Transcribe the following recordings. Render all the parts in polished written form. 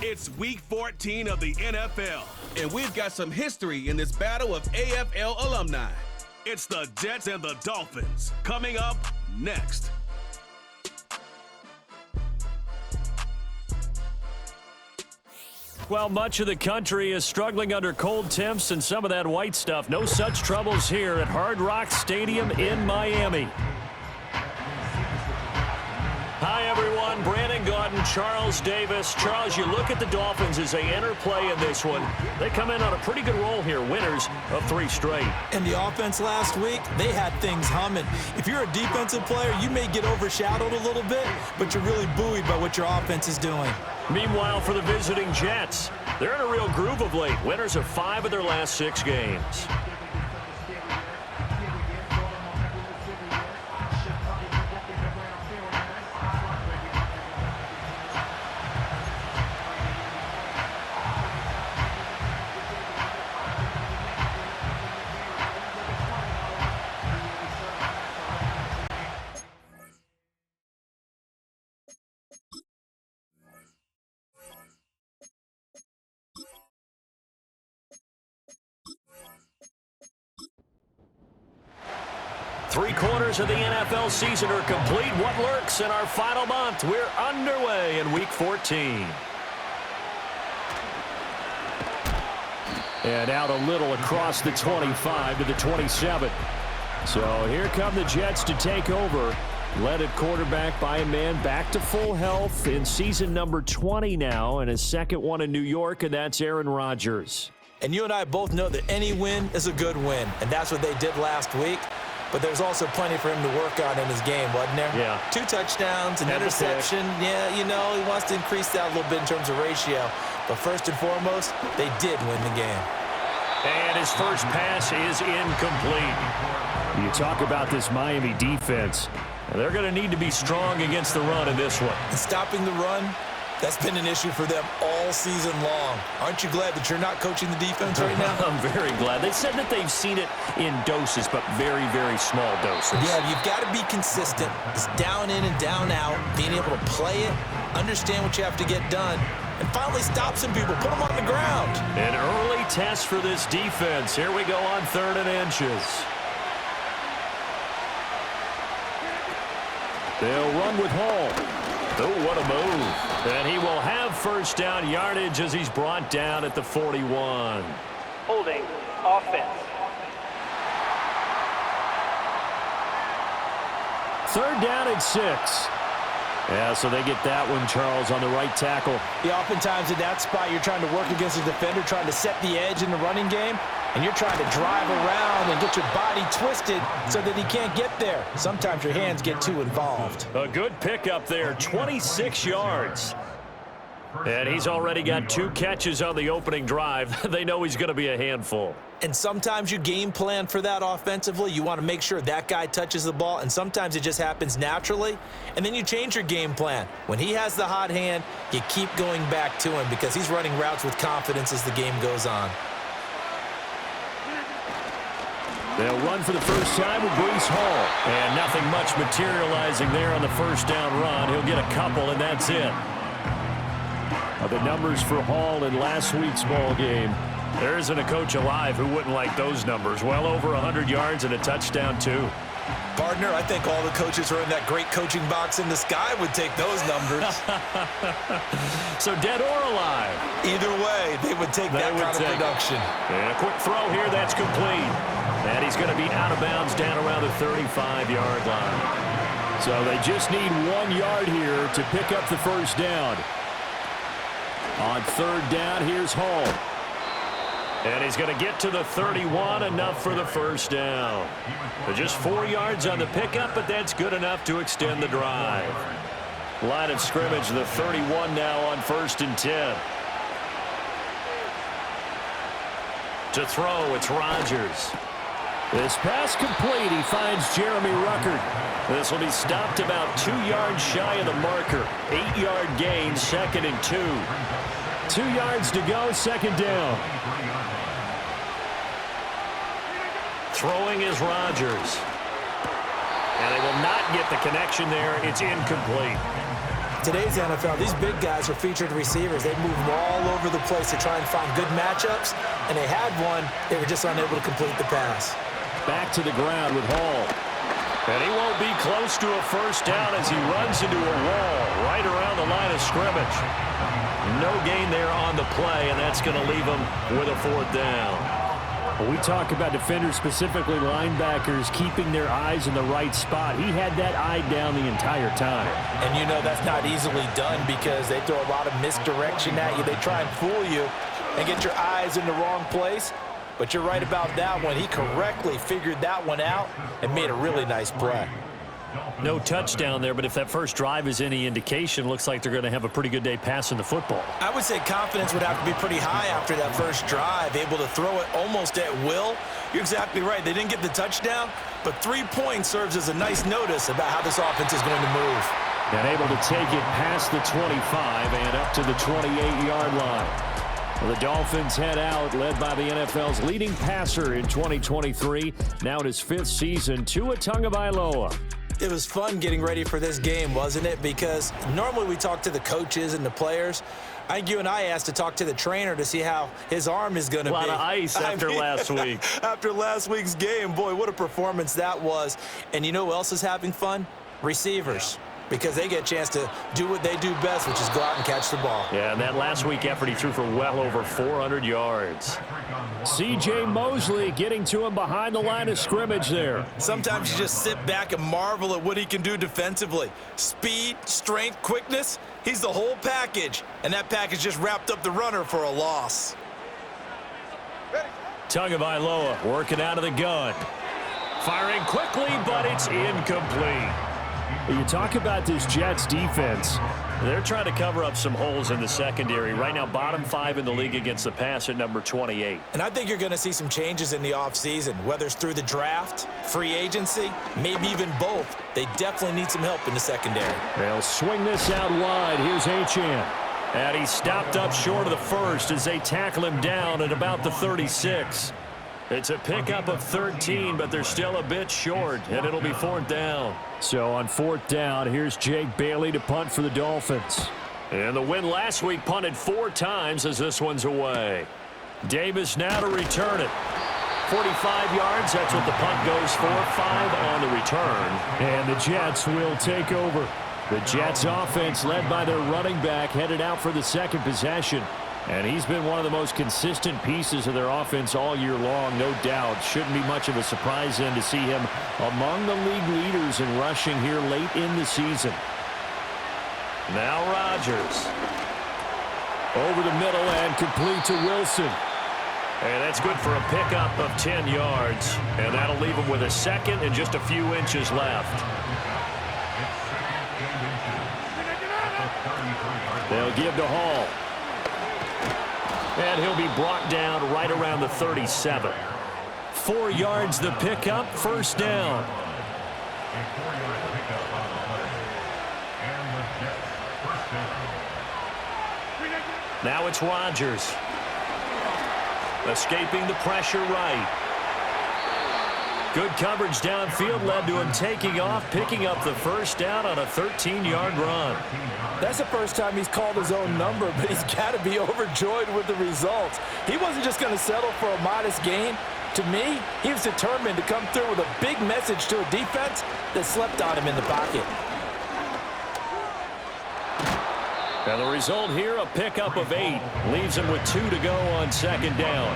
It's week 14 of the NFL, and we've got some history in this battle of AFL alumni. It's the Jets and the Dolphins coming up next. Well, much of the country is struggling under cold temps and some of that white stuff. No such troubles here at Hard Rock Stadium in Miami. Hi, everyone. Brandon Gaudin, Charles Davis. Charles, you look at the Dolphins as they enter play in this one. They come in on a pretty good roll here, winners of 3 straight. And the offense last week, they had things humming. If you're a defensive player, you may get overshadowed a little bit, but you're really buoyed by what your offense is doing. Meanwhile, for the visiting Jets, they're in a real groove of late. Winners of 5 of their last 6 games. Three-quarters of the NFL season are complete. What lurks in our final month? We're underway in Week 14. And out a little across the 25 to the 27. So here come the Jets to take over. Led at quarterback by a man back to full health in season number 20 now, and his second one in New York, and that's Aaron Rodgers. And you and I both know that any win is a good win, and that's what they did last week. But there's also plenty for him to work on in his game, wasn't there? Yeah. 2 touchdowns, an interception. Yeah, you know, he wants to increase that a little bit in terms of ratio. But first and foremost, they did win the game. And his first pass is incomplete. You talk about this Miami defense. They're going to need to be strong against the run in this one. And stopping the run, that's been an issue for them all season long. Aren't you glad that you're not coaching the defense right now? I'm very glad. They said that they've seen it in doses, but very, very small doses. Yeah, you've got to be consistent. It's down in and down out, being able to play it, understand what you have to get done, and finally stop some people, put them on the ground. An early test for this defense. Here we go on 3rd and inches. They'll run with Hall. Oh, what a move. And he will have first down yardage as he's brought down at the 41. Holding offense. 3rd down at 6. Yeah, so they get that one, Charles, on the right tackle. Yeah, oftentimes in that spot, you're trying to work against a defender, trying to set the edge in the running game, and you're trying to drive around and get your body twisted so that he can't get there. Sometimes your hands get too involved. A good pickup there, 26 yards. And he's already got 2 catches on the opening drive. They know he's going to be a handful. And sometimes you game plan for that offensively. You want to make sure that guy touches the ball, and sometimes it just happens naturally. And then you change your game plan. When he has the hot hand, you keep going back to him because he's running routes with confidence as the game goes on. They'll run for the first time with Breece Hall. And nothing much materializing there on the first down run. He'll get a couple, and that's it. The numbers for Hall in last week's ball game. There isn't a coach alive who wouldn't like those numbers. Well over 100 yards and a touchdown, too. Partner, I think all the coaches who are in that great coaching box in the sky would take those numbers. So dead or alive? Either way, they would take that kind of production. And a quick throw here, that's complete. And he's going to be out of bounds down around the 35-yard line. So they just need 1 yard here to pick up the first down. On 3rd down, here's Hall. And he's going to get to the 31, enough for the first down. Just 4 yards on the pickup, but that's good enough to extend the drive. Line of scrimmage, the 31 now on 1st and 10. To throw, it's Rodgers. This pass complete. He finds Jeremy Ruckert. This will be stopped about 2 yards shy of the marker. 8-yard gain, 2nd and 2. 2 yards to go, 2nd down. Throwing is Rodgers. And they will not get the connection there. It's incomplete. today's NFL, these big guys are featured receivers. They move all over the place to try and find good matchups, and they had one. They were just unable to complete the pass. Back to the ground with Hall. And he won't be close to a first down as he runs into a wall right around the line of scrimmage. No gain there on the play, and that's going to leave him with a fourth down. When we talk about defenders, specifically linebackers, keeping their eyes in the right spot, he had that eye down the entire time. And you know that's not easily done because they throw a lot of misdirection at you. They try and fool you and get your eyes in the wrong place. But you're right about that one. He correctly figured that one out and made a really nice play. No touchdown there, but if that first drive is any indication, looks like they're going to have a pretty good day passing the football. I would say confidence would have to be pretty high after that first drive, able to throw it almost at will. You're exactly right. They didn't get the touchdown, but 3 points serves as a nice notice about how this offense is going to move. And able to take it past the 25 and up to the 28-yard line. Well, the Dolphins head out, led by the NFL's leading passer in 2023, now in his 5th season, Tua Tagovailoa. It was fun getting ready for this game, wasn't it? Because normally we talk to the coaches and the players. I think you and I asked to talk to the trainer to see how his arm is going to be. A lot of ice after last week. After last week's game, boy, what a performance that was. And you know who else is having fun? Receivers. Because they get a chance to do what they do best, which is go out and catch the ball. Yeah, and that last week effort, he threw for well over 400 yards. C.J. Mosley getting to him behind the line of scrimmage there. Sometimes you just sit back and marvel at what he can do defensively. Speed, strength, quickness, he's the whole package. And that package just wrapped up the runner for a loss. Tagovailoa working out of the gun. Firing quickly, but it's incomplete. You talk about this Jets defense. They're trying to cover up some holes in the secondary. Right now, bottom 5 in the league against the pass at number 28. And I think you're going to see some changes in the offseason, whether it's through the draft, free agency, maybe even both. They definitely need some help in the secondary. They'll swing this out wide. Here's Achane. And he stopped up short of the first as they tackle him down at about the 36. It's a pickup of 13, but they're still a bit short, and it'll be 4th down. So on 4th down, here's Jake Bailey to punt for the Dolphins. And the win last week punted 4 times as this one's away. Davis now to return it. 45 yards, that's what the punt goes for. 5 on the return. And the Jets will take over. The Jets offense led by their running back headed out for the second possession. And he's been one of the most consistent pieces of their offense all year long, no doubt. Shouldn't be much of a surprise then to see him among the league leaders in rushing here late in the season. Now Rodgers. Over the middle and complete to Wilson. And that's good for a pickup of 10 yards. And that'll leave him with a second and just a few inches left. They'll give to Hall. And he'll be brought down right around the 37. 4 yards the pickup, first down. Now it's Rodgers. Escaping the pressure right. Good coverage downfield led to him taking off, picking up the first down on a 13-yard run. That's the first time he's called his own number, but he's got to be overjoyed with the results. He wasn't just going to settle for a modest gain. To me, he was determined to come through with a big message to a defense that slept on him in the pocket. And the result here, a pickup of 8. Leaves him with 2 to go on second down.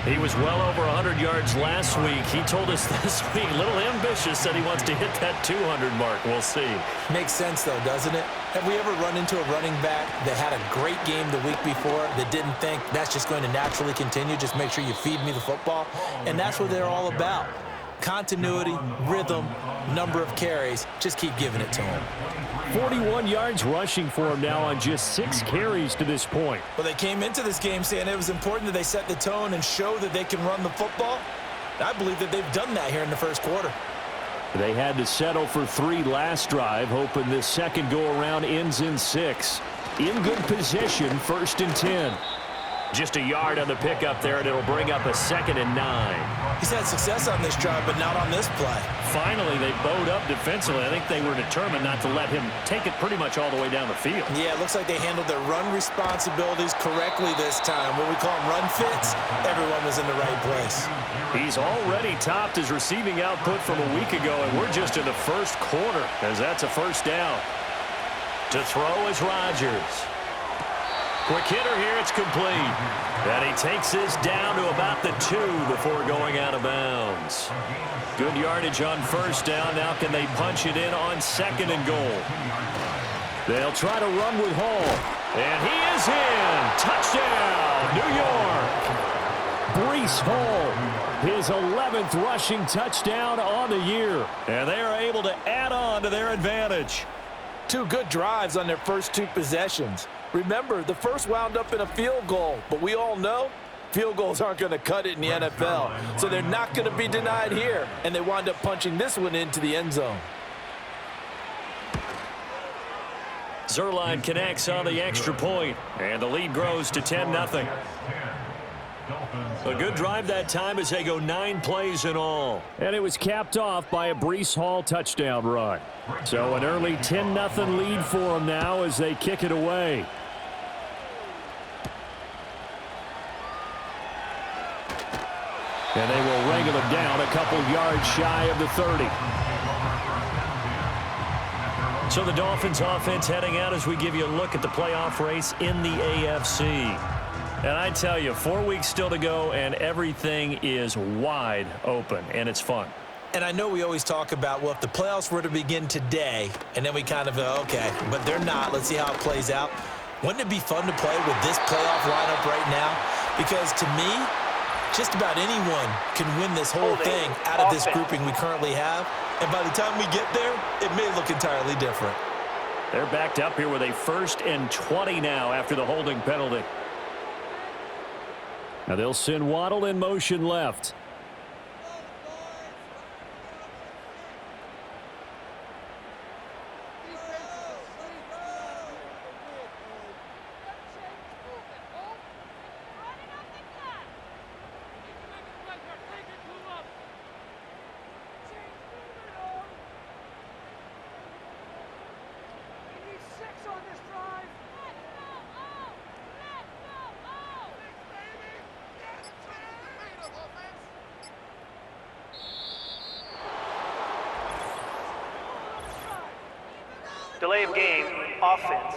He was well over 100 yards last week. He told us this week, a little ambitious, that he wants to hit that 200 mark. We'll see. Makes sense, though, doesn't it? Have we ever run into a running back that had a great game the week before that didn't think that's just going to naturally continue? Just make sure you feed me the football. And that's what they're all about. Continuity, rhythm, number of carries. Just keep giving it to him. 41 yards rushing for him now on just 6 carries to this point. Well, they came into this game saying it was important that they set the tone and show that they can run the football. I believe that they've done that here in the first quarter. They had to settle for 3 last drive, hoping this second go-around ends in 6. In good position, 1st and 10. Just a yard on the pickup there, and it'll bring up a 2nd and 9. He's had success on this drive, but not on this play. Finally, they bowed up defensively. I think they were determined not to let him take it pretty much all the way down the field. Yeah, it looks like they handled their run responsibilities correctly this time. When we call them run fits, everyone was in the right place. He's already topped his receiving output from a week ago, and we're just in the first quarter, as that's a first down. To throw is Rodgers. Quick hitter here, it's complete. And he takes this down to about the 2 before going out of bounds. Good yardage on first down. Now can they punch it in on 2nd and goal? They'll try to run with Hall. And he is in. Touchdown, New York. Breece Hall, his 11th rushing touchdown on the year. And they are able to add on to their advantage. 2 good drives on their first 2 possessions. Remember, the first wound up in a field goal, but we all know field goals aren't going to cut it in the NFL, so they're not going to be denied here, and they wind up punching this one into the end zone. Zerline connects on the extra point, and the lead grows to 10-0. A good drive that time as they go 9 plays in all. And it was capped off by a Breece Hall touchdown run. So an early 10-0 lead for them now as they kick it away. And they will wrangle them down a couple yards shy of the 30. So the Dolphins offense heading out as we give you a look at the playoff race in the AFC. And I tell you, 4 weeks still to go, and everything is wide open, and it's fun. And I know we always talk about, well, if the playoffs were to begin today, and then we kind of go, okay, but they're not. Let's see how it plays out. Wouldn't it be fun to play with this playoff lineup right now? Because to me, just about anyone can win this whole thing out of this grouping we currently have. And by the time we get there, it may look entirely different. They're backed up here with a 1st and 20 now after the holding penalty. Now they'll send Waddle in motion left. Delay of game, offense.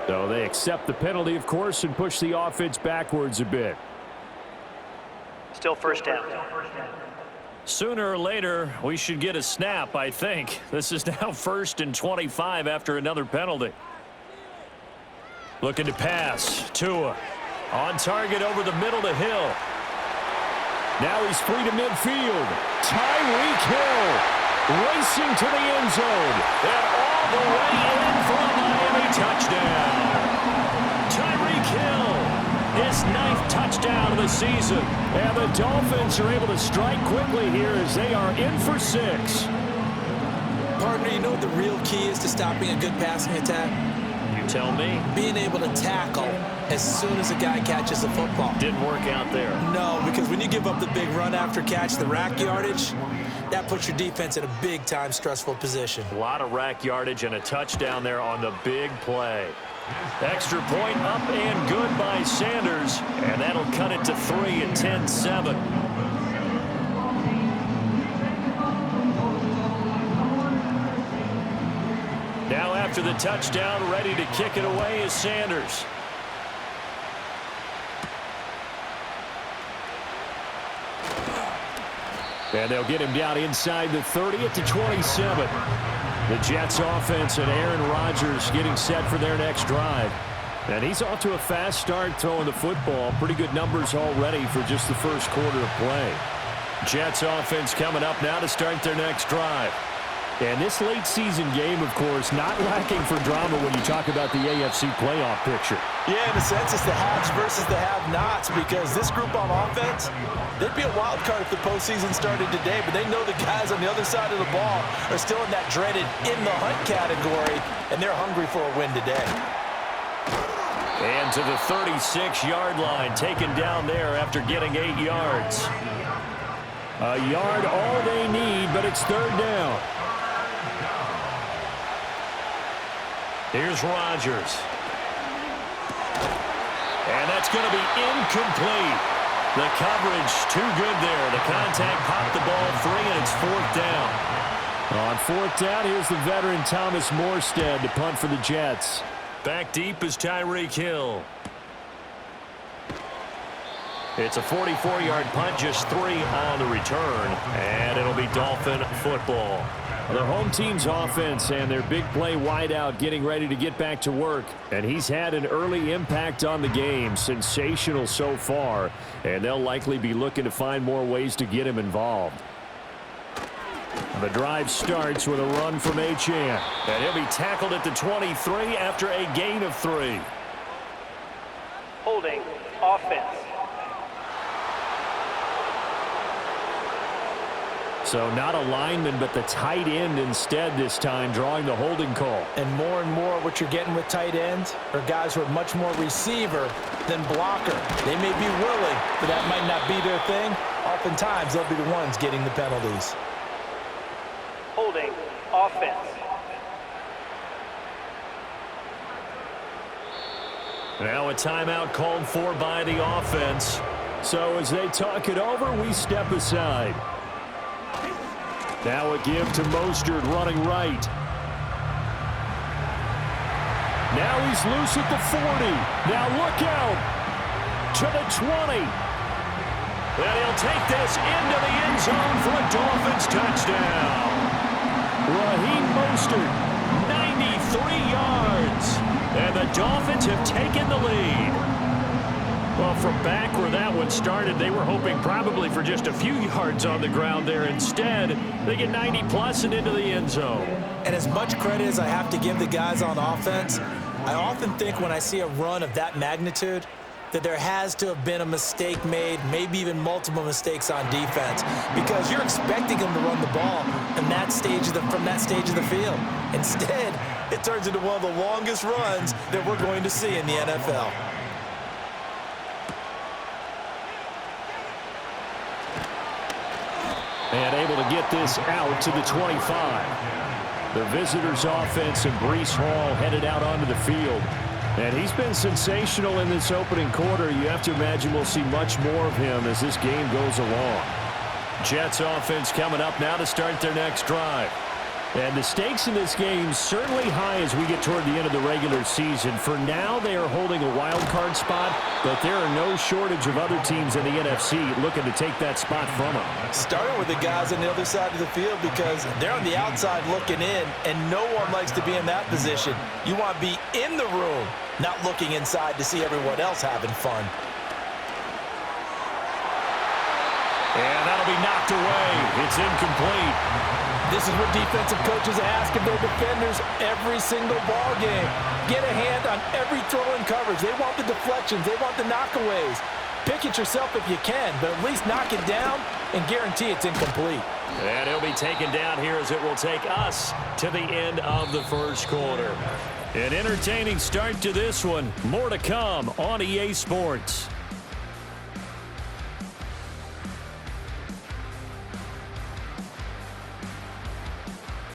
So they accept the penalty, of course, and push the offense backwards a bit. Still first down. Sooner or later, we should get a snap, I think. This is now 1st and 25 after another penalty. Looking to pass. Tua on target over the middle to Hill. Now he's free to midfield. Tyreek Hill racing to the end zone. And all the way in for a Miami touchdown. Tyreek Hill, his 9th touchdown of the season. And the Dolphins are able to strike quickly here as they are in for 6. Partner, you know what the real key is to stopping a good passing attack? You tell me. Being able to tackle as soon as a guy catches the football. Didn't work out there. No, because when you give up the big run after catch, the rack yardage, that puts your defense in a big-time stressful position. A lot of rack yardage and a touchdown there on the big play. Extra point up and good by Sanders, and that'll cut it to 3 at 10-7. Now after the touchdown, ready to kick it away is Sanders. And they'll get him down inside the 30 at the 27. The Jets offense and Aaron Rodgers getting set for their next drive. And he's off to a fast start throwing the football. Pretty good numbers already for just the first quarter of play. Jets offense coming up now to start their next drive. And this late season game, of course, not lacking for drama when you talk about the AFC playoff picture. Yeah, in a sense, it's the haves versus the have-nots, because this group on offense, they'd be a wild card if the postseason started today, but they know the guys on the other side of the ball are still in that dreaded in-the-hunt category, and they're hungry for a win today. And to the 36-yard line, taken down there after getting 8 yards. A yard all they need, but it's third down. Here's Rodgers. And that's going to be incomplete. The coverage too good there. The contact popped the ball free, and it's fourth down. On fourth down, here's the veteran Thomas Morstead to punt for the Jets. Back deep is Tyreek Hill. It's a 44-yard punt, just 3 on the return, and it'll be Dolphin football. The home team's offense and their big play wideout getting ready to get back to work, and he's had an early impact on the game. Sensational so far, and they'll likely be looking to find more ways to get him involved. The drive starts with a run from Achane, and he'll be tackled at the 23 after a gain of 3. Holding. Offense. So not a lineman, but the tight end instead this time, drawing the holding call. And more what you're getting with tight ends are guys who are much more receiver than blocker. They may be willing, but that might not be their thing. Oftentimes, they'll be the ones getting the penalties. Holding. Offense. Now a timeout called for by the offense. So as they talk it over, we step aside. Now a give to Mostert running right. Now he's loose at the 40. Now look out to the 20. And he'll take this into the end zone for a Dolphins touchdown. Raheem Mostert, 93 yards. And the Dolphins have taken the lead. Well, from back where that one started, they were hoping probably for just a few yards on the ground there. Instead, they get 90-plus and into the end zone. And as much credit as I have to give the guys on offense, I often think when I see a run of that magnitude that there has to have been a mistake made, maybe even multiple mistakes on defense, because you're expecting them to run the ball in that stage from that stage of the field. Instead, it turns into one of the longest runs that we're going to see in the NFL. And able to get this out to the 25. The visitors' offense and Breece Hall headed out onto the field. And he's been sensational in this opening quarter. You have to imagine we'll see much more of him as this game goes along. Jets offense coming up now to start their next drive. And the stakes in this game certainly high as we get toward the end of the regular season. For now, they are holding a wild card spot, but there are no shortage of other teams in the NFC looking to take that spot from them. Starting with the guys on the other side of the field, because they're on the outside looking in, and no one likes to be in that position. You want to be in the room, not looking inside to see everyone else having fun. And that'll be knocked away. It's incomplete. This is what defensive coaches ask of their defenders every single ball game. Get a hand on every throw in coverage. They want the deflections. They want the knockaways. Pick it yourself if you can, but at least knock it down and guarantee it's incomplete. And he'll be taken down here as it will take us to the end of the first quarter. An entertaining start to this one. More to come on EA Sports.